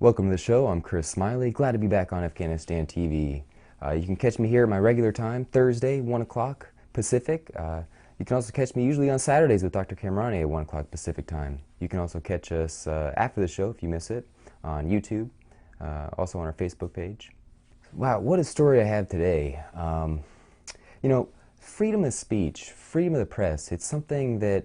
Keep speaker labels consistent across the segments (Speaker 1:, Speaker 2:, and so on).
Speaker 1: Welcome to the show. I'm Chris Smiley. Glad to be back on Afghanistan TV. You can catch me here at my regular time, Thursday, 1 o'clock Pacific. You can also catch me usually on Saturdays with Dr. Kamrani at 1 o'clock Pacific time. You can also catch us after the show, if you miss it, on YouTube, also on our Facebook page. Wow, what a story I have today. Freedom of speech, freedom of the press, it's something that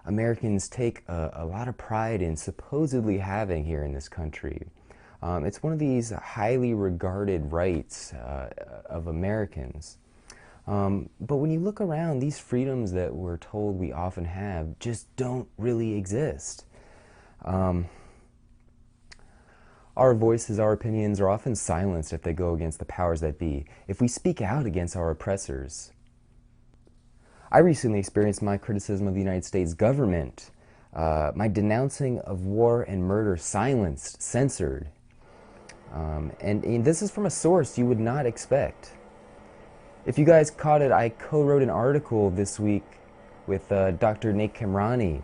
Speaker 1: Americans take a lot of pride in supposedly having here in this country. It's one of these highly regarded rights of Americans. But when you look around, these freedoms that we're told we often have just don't really exist. Our voices, our opinions are often silenced if they go against the powers that be, if we speak out against our oppressors. I recently experienced my criticism of the United States government, my denouncing of war and murder silenced, censored. And this is from a source you would not expect. If you guys caught it, I co-wrote an article this week with Dr. Kamrani.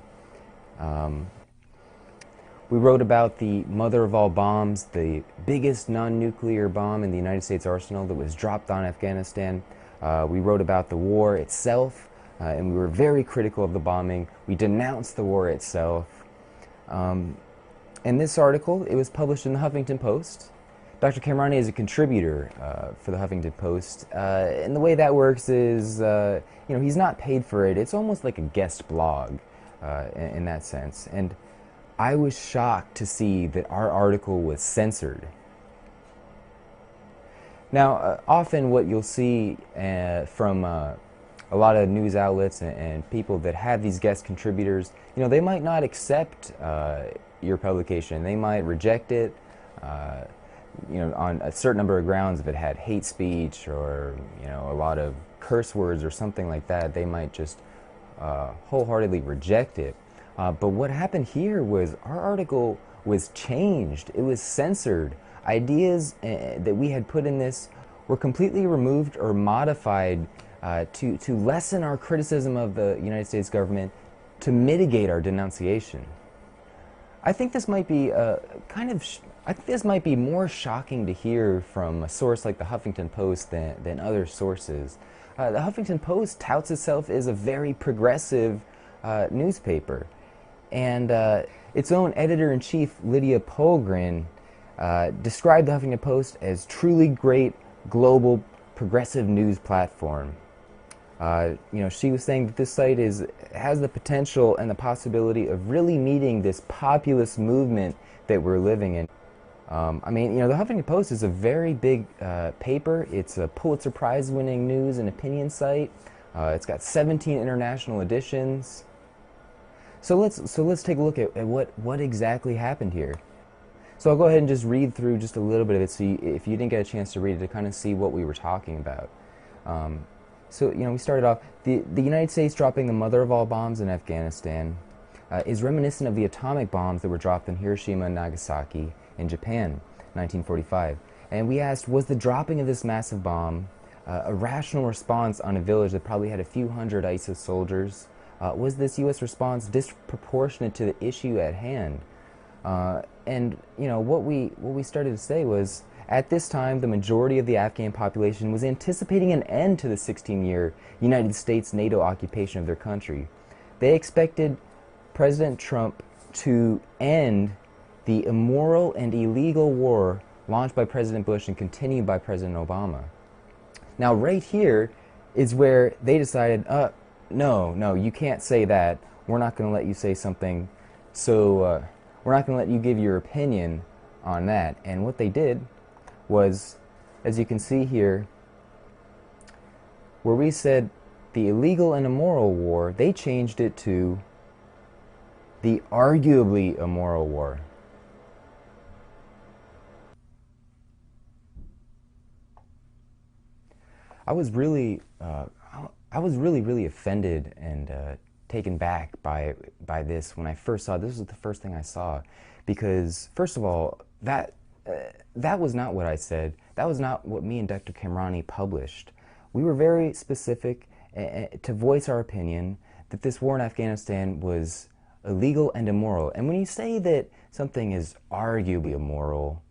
Speaker 1: We wrote about the mother of all bombs, the biggest non-nuclear bomb in the United States arsenal that was dropped on Afghanistan. We wrote about the war itself. And we were very critical of the bombing. We denounced the war itself. And this article, it was published in the Huffington Post. Dr. Kamrani is a contributor for the Huffington Post. And the way that works is, he's not paid for it. It's almost like a guest blog in that sense. And I was shocked to see that our article was censored. Now, often what you'll see from a lot of news outlets and people that have these guest contributors, they might not accept your publication. They might reject it, on a certain number of grounds. If it had hate speech or, a lot of curse words or something like that, they might just wholeheartedly reject it. But what happened here was our article was changed. It was censored. Ideas that we had put in this were completely removed or modified to lessen our criticism of the United States government, to mitigate our denunciation. I think this might be more shocking to hear from a source like the Huffington Post than other sources. The Huffington Post touts itself as a very progressive newspaper, and its own editor-in-chief, Lydia Polgren, described the Huffington Post as truly great global progressive news platform. She was saying that this site has the potential and the possibility of really meeting this populist movement that we're living in. The Huffington Post is a very big paper. It's a Pulitzer Prize-winning news and opinion site. It's got 17 international editions. So let's take a look at what exactly happened here. So I'll go ahead and just read through just a little bit of it, so if you didn't get a chance to read it, to kind of see what we were talking about. So, we started off, the United States dropping the mother of all bombs in Afghanistan is reminiscent of the atomic bombs that were dropped in Hiroshima and Nagasaki in Japan, 1945. And we asked, was the dropping of this massive bomb a rational response on a village that probably had a few hundred ISIS soldiers? Was this U.S. response disproportionate to the issue at hand? What we started to say was, at this time, the majority of the Afghan population was anticipating an end to the 16-year United States NATO occupation of their country. They expected President Trump to end the immoral and illegal war launched by President Bush and continued by President Obama. Now, right here is where they decided, no, you can't say that. We're not going to let you say something, so we're not going to let you give your opinion on that. And what they did was, as you can see here, where we said the illegal and immoral war, they changed it to the arguably immoral war. I was really offended and taken back by this when I first saw it. This was the first thing I saw, because first of all, that was not what I said. That was not what me and Dr. Kamrani published. We were very specific to voice our opinion that this war in Afghanistan was illegal and immoral. And when you say that something is arguably immoral,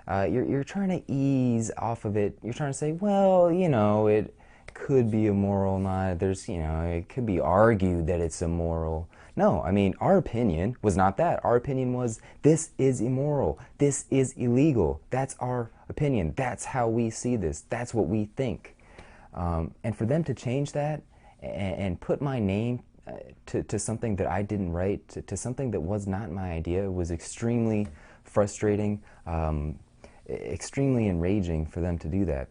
Speaker 1: you're trying to ease off of it. You're trying to say, well, it could be immoral, not, it could be argued that it's immoral. No, I mean, our opinion was not that. Our opinion was, this is immoral. This is illegal. That's our opinion. That's how we see this. That's what we think. And for them to change that and put my name to something that I didn't write, to something that was not my idea, was extremely frustrating, extremely enraging for them to do that.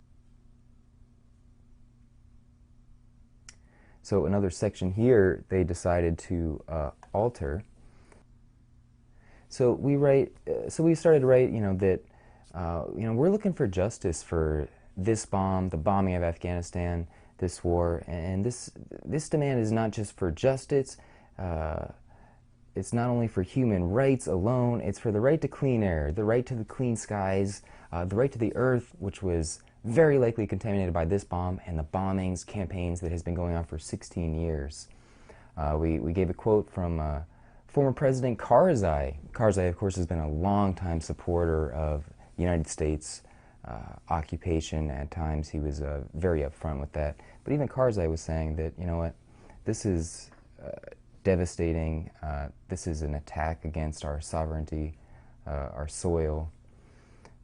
Speaker 1: So another section here they decided to alter. So we started to write, that we're looking for justice for this bomb, the bombing of Afghanistan, this war, and this demand is not just for justice. It's not only for human rights alone. It's for the right to clean air, the right to the clean skies, the right to the earth, which was very likely contaminated by this bomb and the bombings, campaigns that has been going on for 16 years. We gave a quote from former President Karzai. Karzai, of course, has been a longtime supporter of the United States occupation. At times, he was very upfront with that. But even Karzai was saying that, this is devastating. This is an attack against our sovereignty, our soil.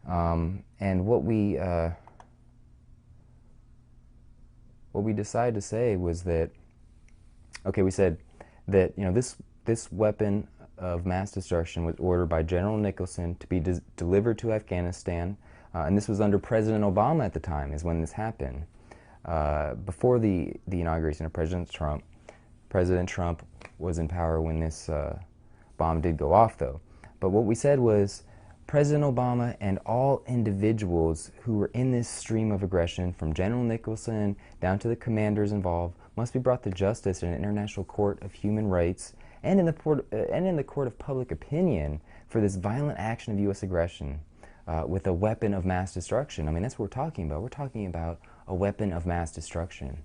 Speaker 1: And what we decided to say was that, we said that this weapon of mass destruction was ordered by General Nicholson to be delivered to Afghanistan, and this was under President Obama at the time, is when this happened. Before the inauguration of President Trump was in power when this bomb did go off, though. But what we said was, President Obama and all individuals who were in this stream of aggression, from General Nicholson down to the commanders involved, must be brought to justice in an international court of human rights and in the court of public opinion for this violent action of U.S. aggression with a weapon of mass destruction. I mean, that's what we're talking about. We're talking about a weapon of mass destruction.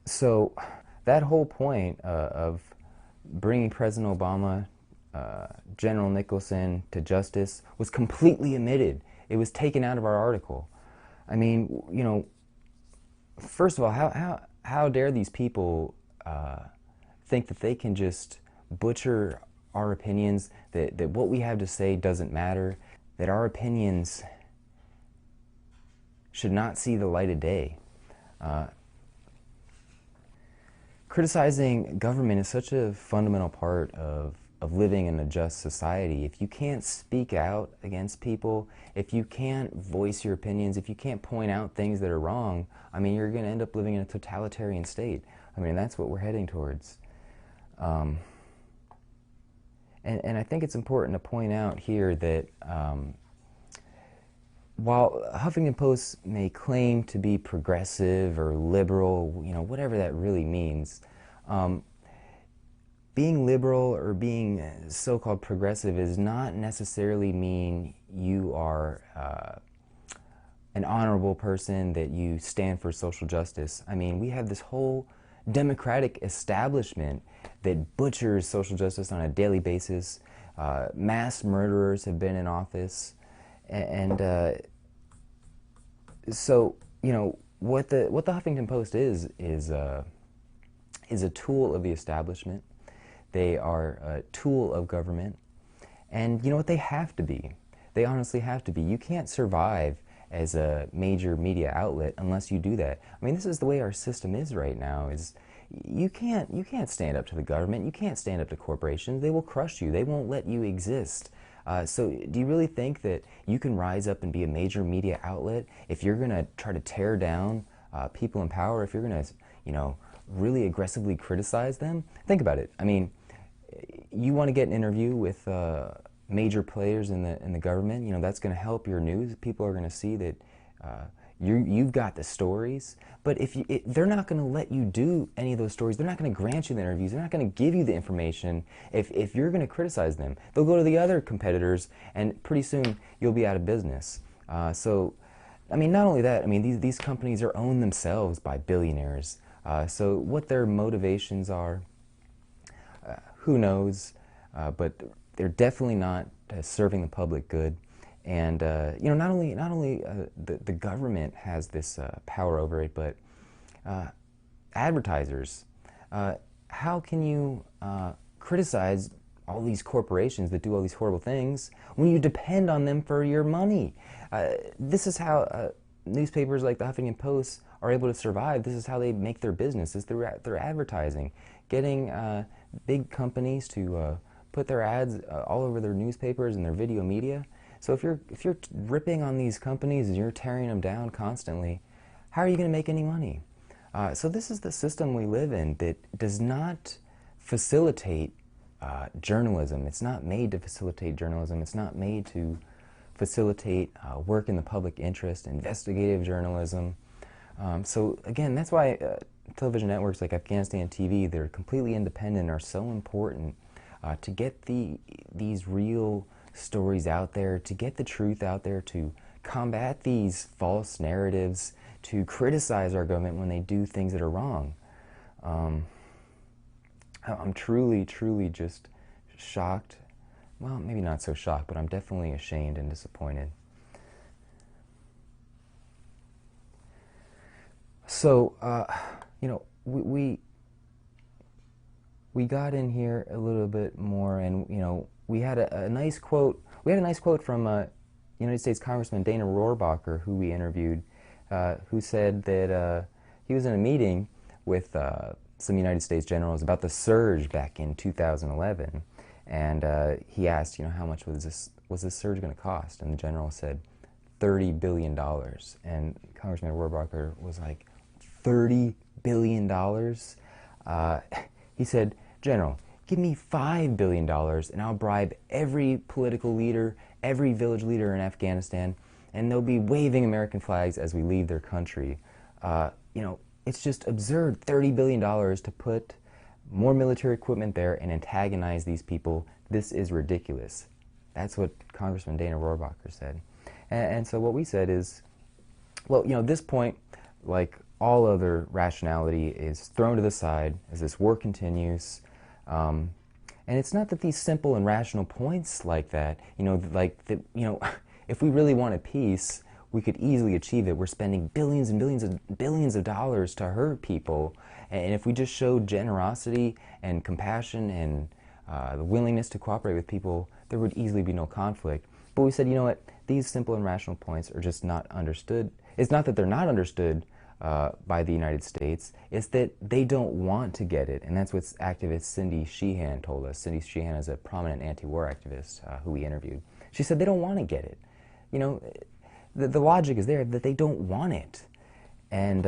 Speaker 1: So that whole point of bringing President Obama, General Nicholson to justice was completely omitted. It was taken out of our article. I mean, first of all, how dare these people think that they can just butcher our opinions, that what we have to say doesn't matter, that our opinions should not see the light of day. Criticizing government is such a fundamental part of living in a just society. If you can't speak out against people, if you can't voice your opinions, if you can't point out things that are wrong, I mean, you're going to end up living in a totalitarian state. I mean, that's what we're heading towards. And I think it's important to point out here that while Huffington Post may claim to be progressive or liberal, whatever that really means, being liberal or being so-called progressive does not necessarily mean you are an honorable person, that you stand for social justice. I mean, we have this whole democratic establishment that butchers social justice on a daily basis. Mass murderers have been in office, and so what the Huffington Post is a tool of the establishment. They are a tool of government, and you know what, they have to be. They honestly have to be. You can't survive as a major media outlet unless you do that. I mean, this is the way our system is right now. Is you can't stand up to the government. You can't stand up to corporations. They will crush you. They won't let you exist. So do you really think that you can rise up and be a major media outlet if you're going to try to tear down people in power, if you're going to, really aggressively criticize them? Think about it. I mean, you want to get an interview with major players in the government, that's going to help your news. People are going to see that you've got the stories. But they're not going to let you do any of those stories. They're not going to grant you the interviews. They're not going to give you the information if you're going to criticize them. They'll go to the other competitors, and pretty soon you'll be out of business. So, I mean, not only that, I mean, these companies are owned themselves by billionaires. So what their motivations are, who knows? But they're definitely not serving the public good. And not only the government has this power over it, but advertisers. How can you criticize all these corporations that do all these horrible things when you depend on them for your money? This is how newspapers like the Huffington Post are able to survive. This is how they make their business, is through advertising, getting big companies to put their ads all over their newspapers and their video media. So if you're ripping on these companies and you're tearing them down constantly, how are you going to make any money? So this is the system we live in that does not facilitate journalism. It's not made to facilitate journalism. It's not made to facilitate work in the public interest, investigative journalism. So again, that's why television networks like Afghanistan TV, they're completely independent, are so important to get these real stories out there, to get the truth out there, to combat these false narratives, to criticize our government when they do things that are wrong. I'm truly, truly just shocked. Well, maybe not so shocked, but I'm definitely ashamed and disappointed. So, we got in here a little bit more, and we had a nice quote. We had a nice quote from United States Congressman Dana Rohrabacher, who we interviewed, who said that he was in a meeting with some United States generals about the surge back in 2011, and he asked, how much was this surge going to cost? And the general said, $30 billion. And Congressman Rohrabacher was like, $30 billion? He said, General, give me $5 billion and I'll bribe every political leader, every village leader in Afghanistan, and they'll be waving American flags as we leave their country. It's just absurd, $30 billion to put more military equipment there and antagonize these people. This is ridiculous. That's what Congressman Dana Rohrabacher said. And so what we said is, well, at this point, like all other rationality is thrown to the side as this war continues. And it's not that these simple and rational points like that, if we really wanted peace, we could easily achieve it. We're spending billions and billions of dollars to hurt people. And if we just showed generosity and compassion and the willingness to cooperate with people, there would easily be no conflict. But we said, these simple and rational points are just not understood. It's not that they're not understood by the United States, it's that they don't want to get it. And that's what activist Cindy Sheehan told us. Cindy Sheehan is a prominent anti-war activist who we interviewed. She said they don't want to get it. The logic is there that they don't want it. And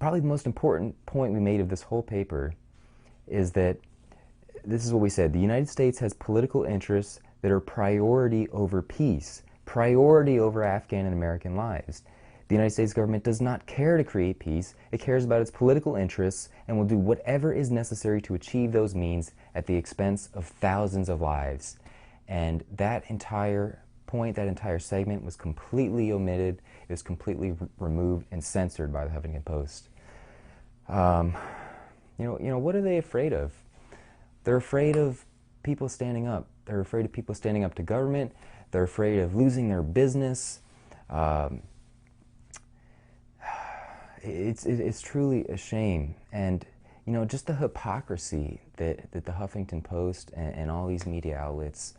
Speaker 1: probably the most important point we made of this whole paper is that this is what we said: the United States has political interests that are priority over peace, priority over Afghan and American lives. The United States government does not care to create peace. It cares about its political interests and will do whatever is necessary to achieve those means at the expense of thousands of lives. And that entire point, that entire segment was completely omitted. It was completely removed and censored by the Huffington Post. What are they afraid of? They're afraid of people standing up. They're afraid of people standing up to government. They're afraid of losing their business. It's truly a shame. And, just the hypocrisy that the Huffington Post and all these media outlets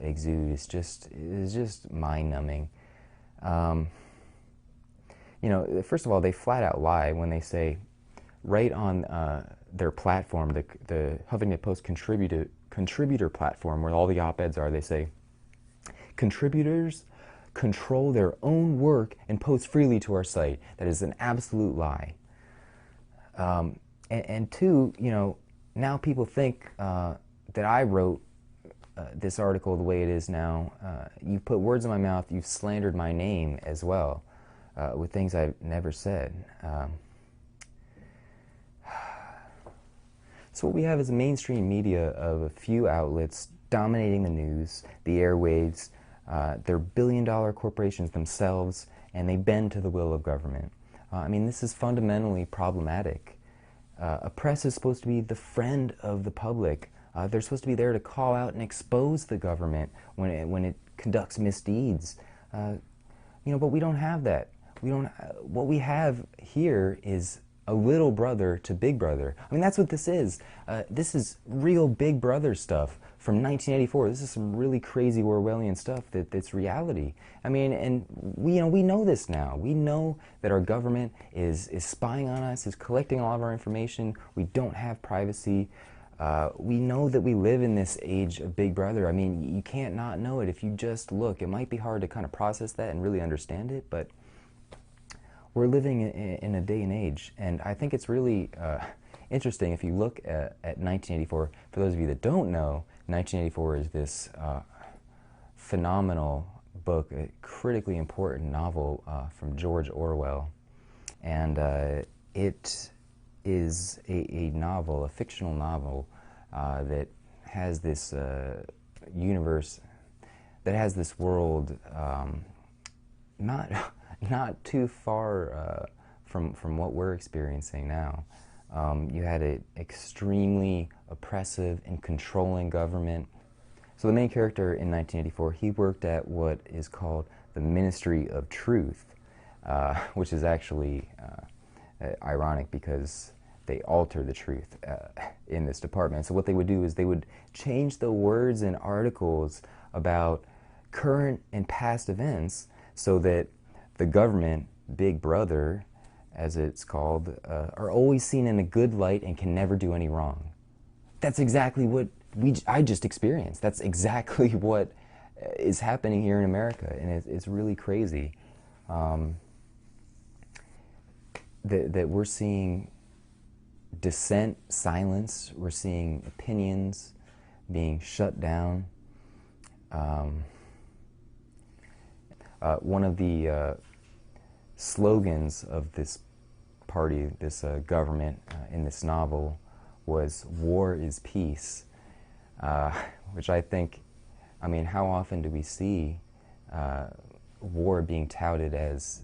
Speaker 1: exude is just mind-numbing. First of all, they flat out lie when they say, right on their platform, the Huffington Post contributor platform, where all the op-eds are, they say, contributors control their own work and post freely to our site. That is an absolute lie. And two, now people think that I wrote this article the way it is now. You've put words in my mouth, you've slandered my name as well, with things I've never said. So what we have is a mainstream media of a few outlets dominating the news, the airwaves. They're billion-dollar corporations themselves, and they bend to the will of government. This is fundamentally problematic. A press is supposed to be the friend of the public. They're supposed to be there to call out and expose the government when it conducts misdeeds. But we don't have that. We don't. What we have here is a little brother to Big Brother. I mean, that's what this is. This is real Big Brother stuff from 1984. This is some really crazy Orwellian stuff that's reality. I mean, and we know this now. We know that our government is spying on us, is collecting all of our information. We don't have privacy. We know that we live in this age of Big Brother. I mean, you can't not know it if you just look. It might be hard to kind of process that and really understand it, but we're living in a day and age, and I think it's really interesting if you look at 1984. For those of you that don't know, 1984 is this phenomenal book, a critically important novel from George Orwell, and it is a novel, a fictional novel that has this universe, that has this world not too far from what we're experiencing now. You had an extremely oppressive and controlling government. So the main character in 1984, he worked at what is called the Ministry of Truth, which is actually ironic because they alter the truth in this department. So what they would do is they would change the words in articles about current and past events so that the government, Big Brother, as it's called, are always seen in a good light and can never do any wrong. That's exactly what I just experienced. That's exactly what is happening here in America, and it's really crazy that we're seeing dissent silenced, we're seeing opinions being shut down. One of the slogans of this party, this government in this novel was "War is peace," which I think, I mean, how often do we see war being touted as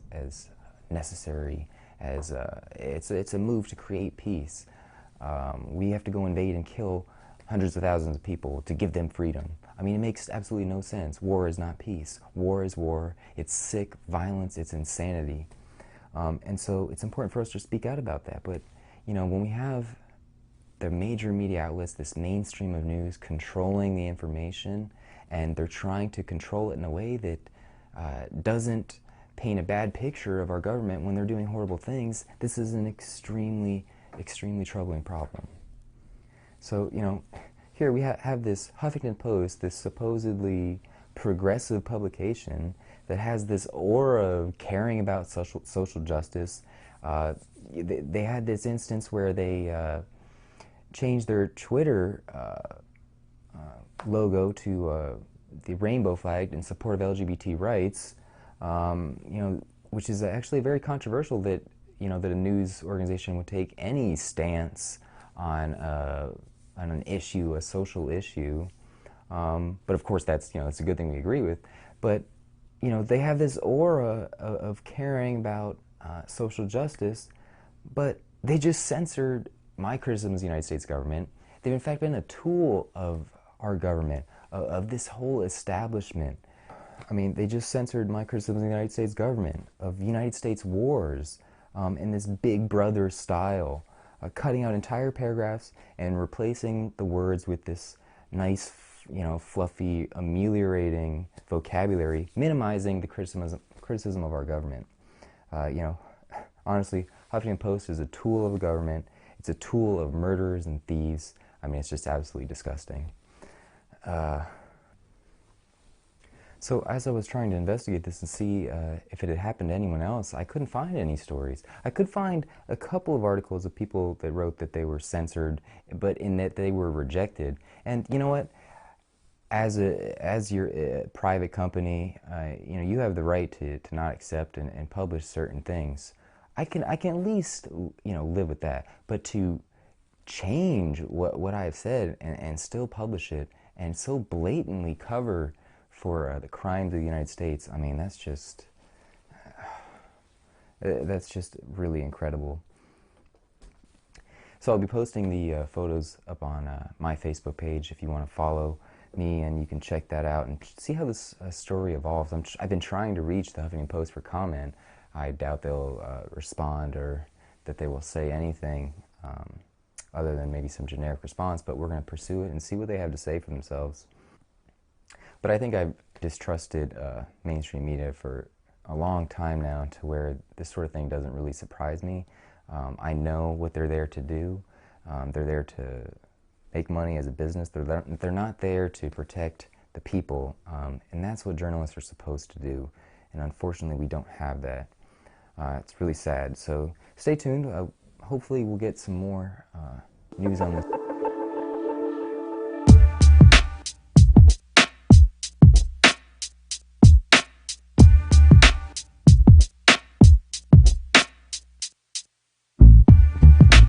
Speaker 1: necessary, as it's a move to create peace. We have to go invade and kill hundreds of thousands of people to give them freedom. I mean, it makes absolutely no sense. War is not peace. War is war. It's sick violence. It's insanity. And so it's important for us to speak out about that. But, when we have the major media outlets, this mainstream of news controlling the information, and they're trying to control it in a way that doesn't paint a bad picture of our government when they're doing horrible things, this is an extremely, extremely troubling problem. So, here we have this Huffington Post, this supposedly progressive publication that has this aura of caring about social justice. They had this instance where they changed their Twitter logo to the rainbow flag in support of LGBT rights, which is actually very controversial that that a news organization would take any stance on an issue, a social issue. But of course, that's it's a good thing we agree with. But they have this aura of caring about social justice, but they just censored my criticisms of the United States government. They've in fact been a tool of our government, of this whole establishment. I mean, they just censored my criticisms of the United States government, of United States wars, in this Big Brother style, cutting out entire paragraphs and replacing the words with this nice, fluffy, ameliorating vocabulary, minimizing the criticism of our government. Honestly, Huffington Post is a tool of the government. It's a tool of murderers and thieves. I mean, it's just absolutely disgusting. So as I was trying to investigate this and see if it had happened to anyone else, I couldn't find any stories. I could find a couple of articles of people that wrote that they were censored, but in that they were rejected. And you know what? As your private company, you have the right to not accept and publish certain things. I can at least live with that. But to change what I have said and still publish it and so blatantly cover for the crimes of the United States, I mean, that's just really incredible. So I'll be posting the photos up on my Facebook page if you want to follow me, and you can check that out and see how this story evolves. I've been trying to reach the Huffington Post for comment. I doubt they'll respond or that they will say anything other than maybe some generic response, but we're going to pursue it and see what they have to say for themselves. But I think I've distrusted mainstream media for a long time now, to where this sort of thing doesn't really surprise me. I know what they're there to do. They're there to make money as a business. They're not there to protect the people, and that's what journalists are supposed to do. And unfortunately, we don't have that. It's really sad. So stay tuned. Hopefully, we'll get some more news on this.